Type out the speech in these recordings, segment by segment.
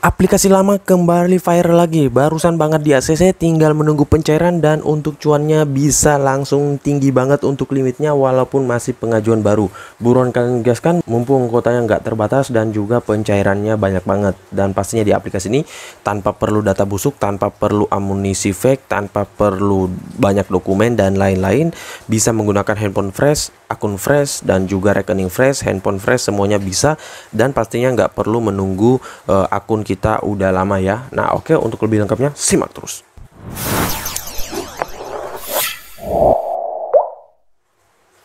Aplikasi lama kembali viral lagi. Barusan banget di ACC, tinggal menunggu pencairan dan untuk cuannya bisa langsung tinggi banget untuk limitnya walaupun masih pengajuan baru. Buruan kalian gaskan mumpung kuotanya nggak terbatas dan juga pencairannya banyak banget. Dan pastinya di aplikasi ini tanpa perlu data busuk, tanpa perlu amunisi fake, tanpa perlu banyak dokumen dan lain-lain, bisa menggunakan handphone fresh, akun fresh dan juga rekening fresh, handphone fresh, semuanya bisa. Dan pastinya nggak perlu menunggu akun kita udah lama ya. Nah oke, untuk lebih lengkapnya simak terus.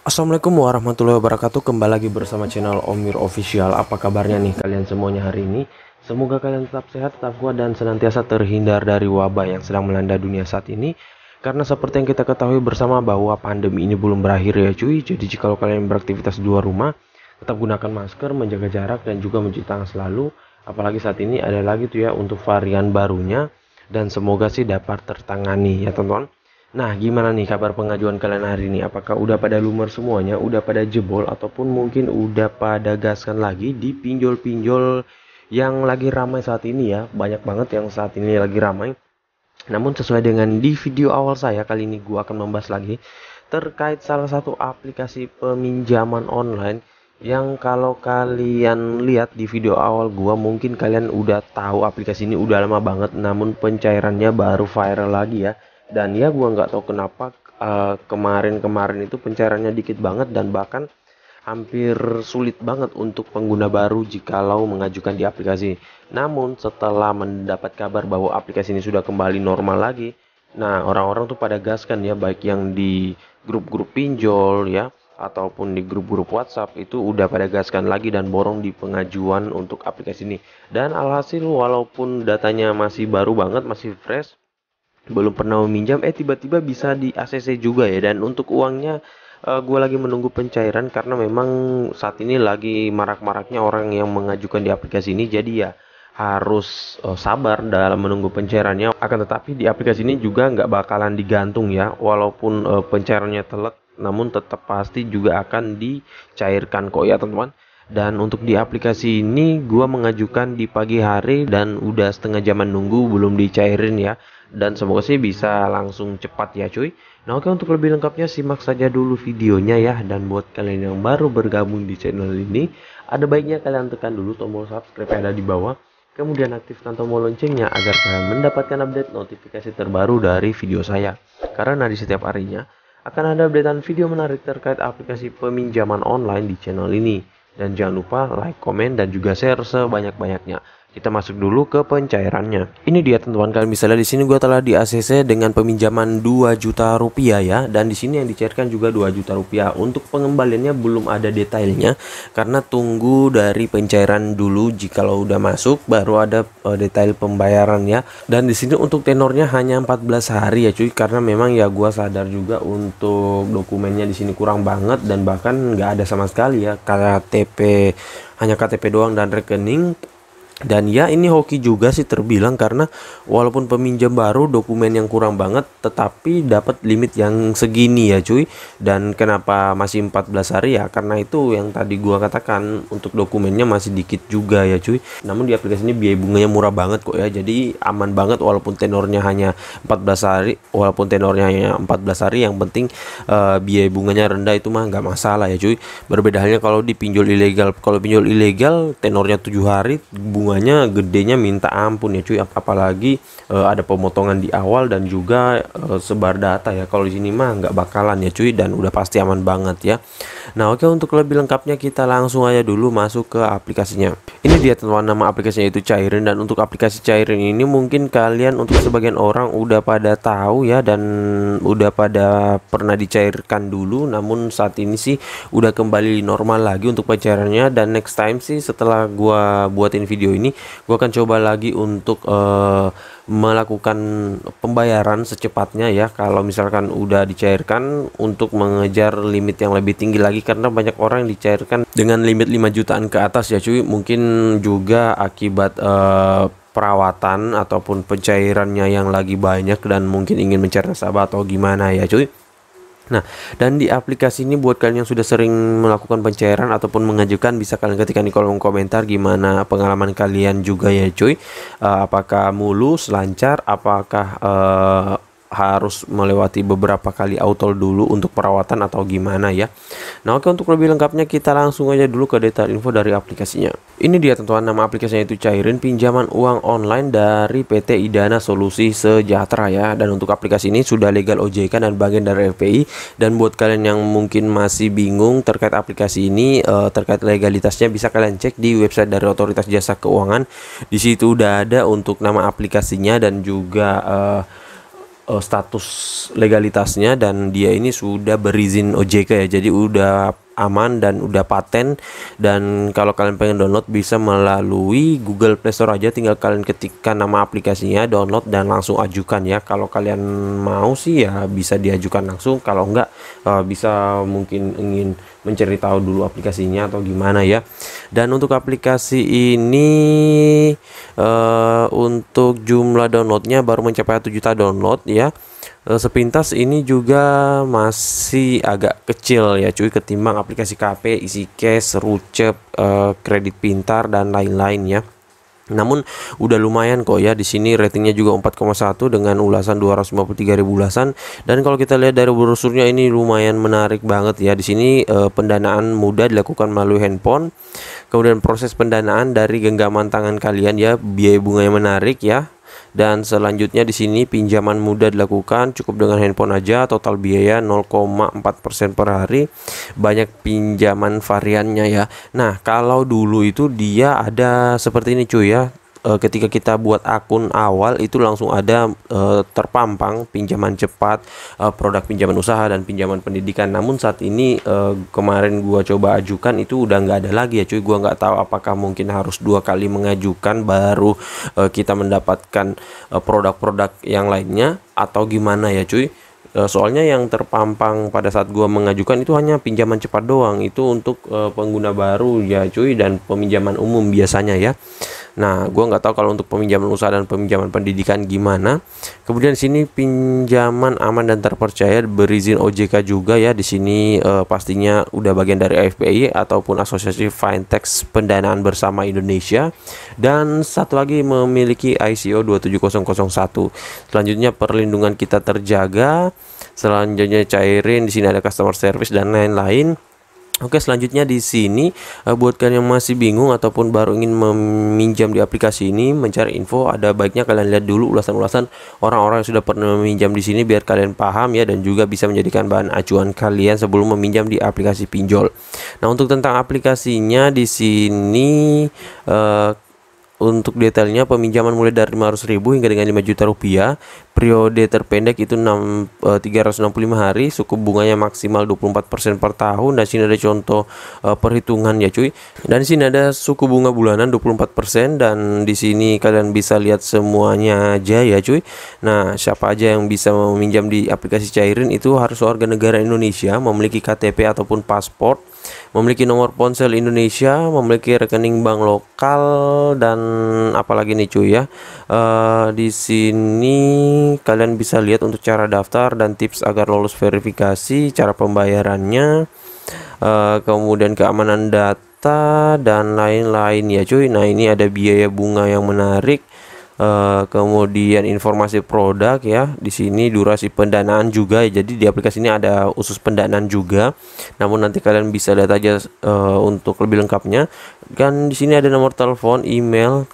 Assalamualaikum warahmatullahi wabarakatuh. Kembali lagi bersama channel Omir Official. Apa kabarnya nih kalian semuanya hari ini? Semoga kalian tetap sehat, tetap kuat dan senantiasa terhindar dari wabah yang sedang melanda dunia saat ini. Karena seperti yang kita ketahui bersama bahwa pandemi ini belum berakhir ya cuy. Jadi jika kalian beraktivitas di luar rumah, tetap gunakan masker, menjaga jarak dan juga mencuci tangan selalu. Apalagi saat ini ada lagi tuh ya untuk varian barunya, dan semoga sih dapat tertangani ya teman-teman. Nah gimana nih kabar pengajuan kalian hari ini? Apakah udah pada lumer semuanya, udah pada jebol, ataupun mungkin udah pada gaskan lagi di pinjol-pinjol yang lagi ramai saat ini ya? Banyak banget yang saat ini lagi ramai. Namun sesuai dengan di video awal saya, kali ini gua akan membahas lagi terkait salah satu aplikasi peminjaman online yang kalau kalian lihat di video awal gua, mungkin kalian udah tahu aplikasi ini udah lama banget, namun pencairannya baru viral lagi ya. Dan ya gua nggak tahu kenapa kemarin itu pencairannya dikit banget, dan bahkan hampir sulit banget untuk pengguna baru jikalau mengajukan di aplikasi. Namun setelah mendapat kabar bahwa aplikasi ini sudah kembali normal lagi, nah orang-orang tuh pada gaskan ya, baik yang di grup-grup pinjol ya ataupun di grup-grup WhatsApp, itu udah pada gaskan lagi dan borong di pengajuan untuk aplikasi ini. Dan alhasil walaupun datanya masih baru banget, masih fresh, belum pernah meminjam, tiba-tiba bisa di ACC juga ya. Dan untuk uangnya gue lagi menunggu pencairan karena memang saat ini lagi marak-maraknya orang yang mengajukan di aplikasi ini. Jadi ya harus sabar dalam menunggu pencairannya. Akan tetapi di aplikasi ini juga nggak bakalan digantung ya, walaupun pencairannya telat, namun tetap pasti juga akan dicairkan kok ya teman-teman. Dan untuk di aplikasi ini gua mengajukan di pagi hari dan udah setengah jaman nunggu belum dicairin ya. Dan semoga sih bisa langsung cepat ya cuy. Nah oke, untuk lebih lengkapnya simak saja dulu videonya ya. Dan buat kalian yang baru bergabung di channel ini, ada baiknya kalian tekan dulu tombol subscribe yang ada di bawah, kemudian aktifkan tombol loncengnya agar kalian mendapatkan update notifikasi terbaru dari video saya. Karena di setiap harinya akan ada updatean video menarik terkait aplikasi peminjaman online di channel ini. Dan jangan lupa like, komen, dan juga share sebanyak-banyaknya. Kita masuk dulu ke pencairannya. Ini dia teman-teman, kalian bisa lihat di sini gue telah di ACC dengan peminjaman 2 juta rupiah ya. Dan di sini yang dicairkan juga 2 juta rupiah. Untuk pengembaliannya belum ada detailnya karena tunggu dari pencairan dulu. Jikalau udah masuk baru ada detail pembayaran ya. Dan di sini untuk tenornya hanya 14 hari ya cuy, karena memang ya gue sadar juga untuk dokumennya di sini kurang banget, dan bahkan nggak ada sama sekali ya KTP, hanya KTP doang dan rekening. Dan ya ini hoki juga sih terbilang, karena walaupun peminjam baru dokumen yang kurang banget, tetapi dapat limit yang segini ya cuy. Dan kenapa masih 14 hari ya, karena itu yang tadi gua katakan, untuk dokumennya masih dikit juga ya cuy. Namun di aplikasi ini biaya bunganya murah banget kok ya, jadi aman banget walaupun tenornya hanya 14 hari. Walaupun tenornya hanya 14 hari, yang penting biaya bunganya rendah, itu mah nggak masalah ya cuy. Berbeda halnya kalau di pinjol ilegal. Kalau pinjol ilegal tenornya 7 hari, bunganya gedenya minta ampun ya cuy. Apalagi ada pemotongan di awal dan juga sebar data ya. Kalau di sini mah nggak bakalan ya cuy, dan udah pasti aman banget ya. Nah oke, untuk lebih lengkapnya kita langsung aja dulu masuk ke aplikasinya. Ini dia teman-teman, nama aplikasinya itu Cairin. Dan untuk aplikasi Cairin ini mungkin kalian, untuk sebagian orang udah pada tahu ya, dan udah pada pernah dicairkan dulu. Namun saat ini sih udah kembali normal lagi untuk pencairannya. Dan next time sih setelah gua buatin video ini, gua akan coba lagi untuk melakukan pembayaran secepatnya ya, kalau misalkan udah dicairkan, untuk mengejar limit yang lebih tinggi lagi. Karena banyak orang yang dicairkan dengan limit 5 jutaan ke atas ya cuy. Mungkin juga akibat perawatan ataupun pencairannya yang lagi banyak, dan mungkin ingin mencari nasabah atau gimana ya cuy. Nah, dan di aplikasi ini buat kalian yang sudah sering melakukan pencairan ataupun mengajukan, bisa kalian ketikkan di kolom komentar gimana pengalaman kalian juga ya cuy. Apakah mulus, lancar, apakah harus melewati beberapa kali autol dulu untuk perawatan atau gimana ya. Nah oke, untuk lebih lengkapnya kita langsung aja dulu ke detail info dari aplikasinya. Ini dia teman-teman, nama aplikasinya itu Cairin, pinjaman uang online dari PT Idana Solusi Sejahtera ya. Dan untuk aplikasi ini sudah legal OJK dan bagian dari FPI. Dan buat kalian yang mungkin masih bingung terkait aplikasi ini, terkait legalitasnya, bisa kalian cek di website dari Otoritas Jasa Keuangan. Di situ udah ada untuk nama aplikasinya dan juga status legalitasnya, dan dia ini sudah berizin OJK ya, jadi udah aman dan udah paten. Dan kalau kalian pengen download bisa melalui Google Play Store aja, tinggal kalian ketikkan nama aplikasinya, download dan langsung ajukan ya. Kalau kalian mau sih ya bisa diajukan langsung, kalau enggak bisa mungkin ingin mencari tahu dulu aplikasinya atau gimana ya. Dan untuk aplikasi ini untuk jumlah downloadnya baru mencapai 1 juta download ya. Sepintas ini juga masih agak kecil ya cuy, ketimbang aplikasi KP, EasyCash, Rucep, Kredit Pintar dan lain-lain ya. Namun udah lumayan kok ya. Di sini ratingnya juga 4,1 dengan ulasan 253.000 ulasan. Dan kalau kita lihat dari brosurnya ini lumayan menarik banget ya. Di sini pendanaan mudah dilakukan melalui handphone. Kemudian proses pendanaan dari genggaman tangan kalian ya, biaya bunganya menarik ya. Dan selanjutnya di sini pinjaman mudah dilakukan cukup dengan handphone aja, total biaya 0,4% per hari. Banyak pinjaman variannya ya. Nah, kalau dulu itu dia ada seperti ini cuy ya. Ketika kita buat akun awal itu langsung ada terpampang pinjaman cepat, produk pinjaman usaha dan pinjaman pendidikan. Namun saat ini kemarin gua coba ajukan itu udah nggak ada lagi ya cuy. Gua nggak tahu apakah mungkin harus 2 kali mengajukan baru kita mendapatkan produk-produk yang lainnya atau gimana ya cuy. Soalnya yang terpampang pada saat gua mengajukan itu hanya pinjaman cepat doang, itu untuk pengguna baru ya cuy, dan peminjaman umum biasanya ya. Nah, gua nggak tahu kalau untuk peminjaman usaha dan peminjaman pendidikan gimana. Kemudian sini pinjaman aman dan terpercaya berizin OJK juga ya. Di sini pastinya udah bagian dari AFPI ataupun Asosiasi Fintech Pendanaan Bersama Indonesia. Dan satu lagi memiliki ISO 27001. Selanjutnya perlindungan kita terjaga. Selanjutnya Cairin, di sini ada customer service dan lain-lain. Oke, selanjutnya di sini buat kalian yang masih bingung ataupun baru ingin meminjam di aplikasi ini, mencari info, ada baiknya kalian lihat dulu ulasan-ulasan orang-orang yang sudah pernah meminjam di sini biar kalian paham ya, dan juga bisa menjadikan bahan acuan kalian sebelum meminjam di aplikasi pinjol. Nah, untuk tentang aplikasinya di sini untuk detailnya, peminjaman mulai dari 500.000 hingga dengan 5 juta rupiah. Periode terpendek itu 365 hari. Suku bunganya maksimal 24% per tahun. Dan sini ada contoh perhitungan ya cuy. Dan di sini ada suku bunga bulanan 24%, dan di sini kalian bisa lihat semuanya aja ya cuy. Nah, siapa aja yang bisa meminjam di aplikasi Cairin itu harus warga negara Indonesia, memiliki KTP ataupun paspor, memiliki nomor ponsel Indonesia, memiliki rekening bank lokal, dan apalagi nih cuy ya. Di sini kalian bisa lihat untuk cara daftar dan tips agar lolos verifikasi, cara pembayarannya, kemudian keamanan data dan lain-lain ya cuy. Nah, ini ada biaya bunga yang menarik. Kemudian informasi produk ya, di sini durasi pendanaan juga ya. Jadi di aplikasi ini ada usus pendanaan juga, namun nanti kalian bisa lihat aja untuk lebih lengkapnya. Dan di sini ada nomor telepon, email,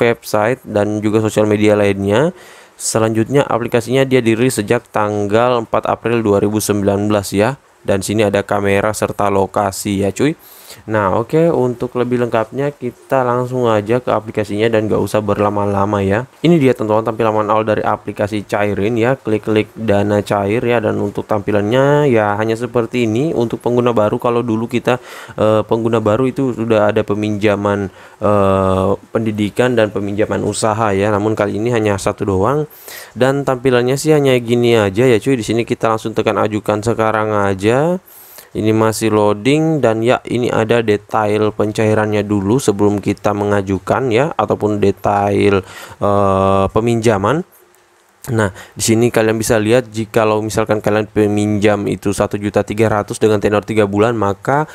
website dan juga sosial media lainnya. Selanjutnya aplikasinya dia dirilis sejak tanggal 4 April 2019 ya. Dan sini ada kamera serta lokasi ya cuy. Nah oke, untuk lebih lengkapnya kita langsung aja ke aplikasinya dan gak usah berlama-lama ya. Ini dia teman-teman tampilan awal dari aplikasi Cairin ya. Klik-klik dana cair ya, dan untuk tampilannya ya hanya seperti ini untuk pengguna baru. Kalau dulu kita pengguna baru itu sudah ada peminjaman pendidikan dan peminjaman usaha ya. Namun kali ini hanya satu doang. Dan tampilannya sih hanya gini aja ya cuy. Di sini kita langsung tekan ajukan sekarang aja. Ini masih loading, dan ya ini ada detail pencairannya dulu sebelum kita mengajukan ya, ataupun detail peminjaman. Nah, di sini kalian bisa lihat jikalau misalkan kalian peminjam itu 1.300.000 dengan tenor 3 bulan, maka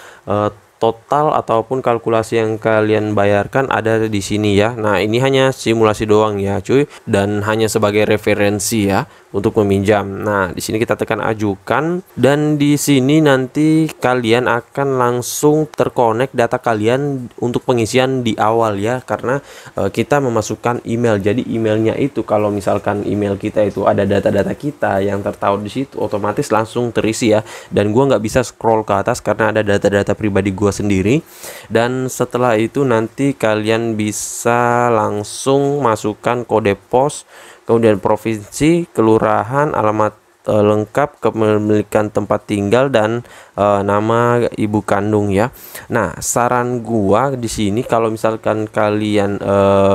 total ataupun kalkulasi yang kalian bayarkan ada di sini ya. Nah, ini hanya simulasi doang ya, cuy, dan hanya sebagai referensi ya untuk meminjam. Nah, di sini kita tekan ajukan dan di sini nanti kalian akan langsung terkonek data kalian untuk pengisian di awal ya, karena kita memasukkan email. Jadi emailnya itu kalau misalkan email kita itu ada data-data kita yang tertaut di situ, otomatis langsung terisi ya. Dan gua nggak bisa scroll ke atas karena ada data-data pribadi gua sendiri. Dan setelah itu nanti kalian bisa langsung masukkan kode pos, kemudian provinsi, kelurahan, alamat lengkap, kepemilikan tempat tinggal, dan nama ibu kandung ya. Nah, saran gua di sini kalau misalkan kalian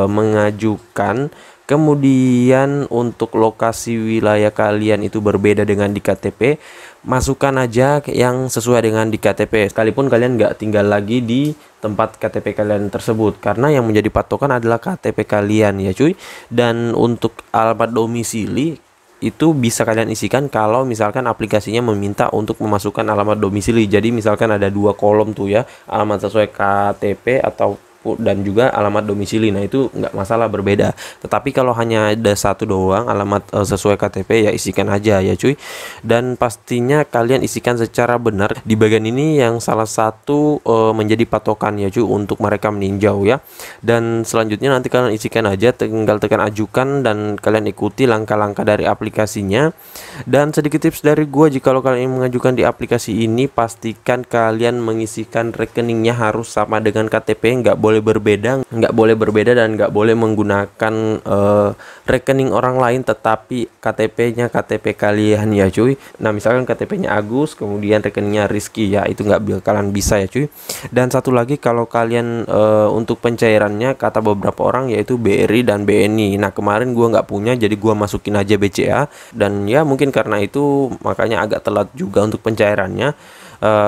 mengajukan kemudian untuk lokasi wilayah kalian itu berbeda dengan di KTP, masukkan aja yang sesuai dengan di KTP, sekalipun kalian nggak tinggal lagi di tempat KTP kalian tersebut, karena yang menjadi patokan adalah KTP kalian ya cuy. Dan untuk alamat domisili itu bisa kalian isikan kalau misalkan aplikasinya meminta untuk memasukkan alamat domisili. Jadi misalkan ada 2 kolom tuh ya, alamat sesuai KTP atau dan juga alamat domisili. Nah, itu nggak masalah, berbeda. Tetapi kalau hanya ada satu doang alamat sesuai KTP, ya isikan aja ya cuy. Dan pastinya kalian isikan secara benar. Di bagian ini yang salah satu menjadi patokan ya cuy untuk mereka meninjau ya. Dan selanjutnya nanti kalian isikan aja, tinggal tekan ajukan dan kalian ikuti langkah-langkah dari aplikasinya. Dan sedikit tips dari gua, jika kalian mengajukan di aplikasi ini, pastikan kalian mengisikan rekeningnya harus sama dengan KTP, nggak boleh berbeda dan nggak boleh menggunakan rekening orang lain, tetapi KTP-nya KTP kalian ya cuy. Nah, misalkan KTP-nya Agus kemudian rekeningnya Rizky, ya itu nggak bakalan bisa ya cuy. Dan satu lagi, kalau kalian untuk pencairannya kata beberapa orang yaitu BRI dan BNI. Nah, kemarin gua nggak punya, jadi gua masukin aja BCA, dan ya mungkin karena itu makanya agak telat juga untuk pencairannya.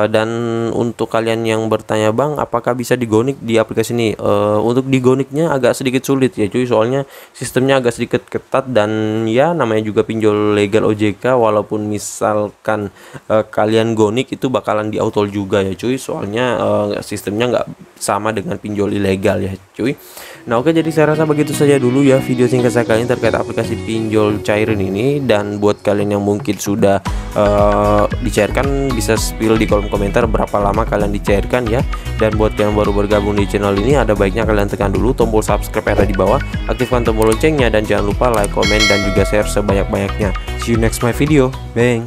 Dan untuk kalian yang bertanya, bang, apakah bisa digonik di aplikasi ini? Untuk digoniknya agak sedikit sulit ya cuy, soalnya sistemnya agak sedikit ketat, dan ya namanya juga pinjol legal OJK. Walaupun misalkan kalian gonik, itu bakalan diautol juga ya cuy, soalnya sistemnya nggak sama dengan pinjol ilegal ya cuy. Nah, oke, jadi saya rasa begitu saja dulu ya video singkat saya kali ini terkait aplikasi pinjol cairin ini. Dan buat kalian yang mungkin sudah dicairkan, bisa spill di kolom komentar berapa lama kalian dicairkan ya. Dan buat yang baru bergabung di channel ini, ada baiknya kalian tekan dulu tombol subscribe yang ada di bawah, aktifkan tombol loncengnya, dan jangan lupa like, komen, dan juga share sebanyak-banyaknya. See you next my video. Bang.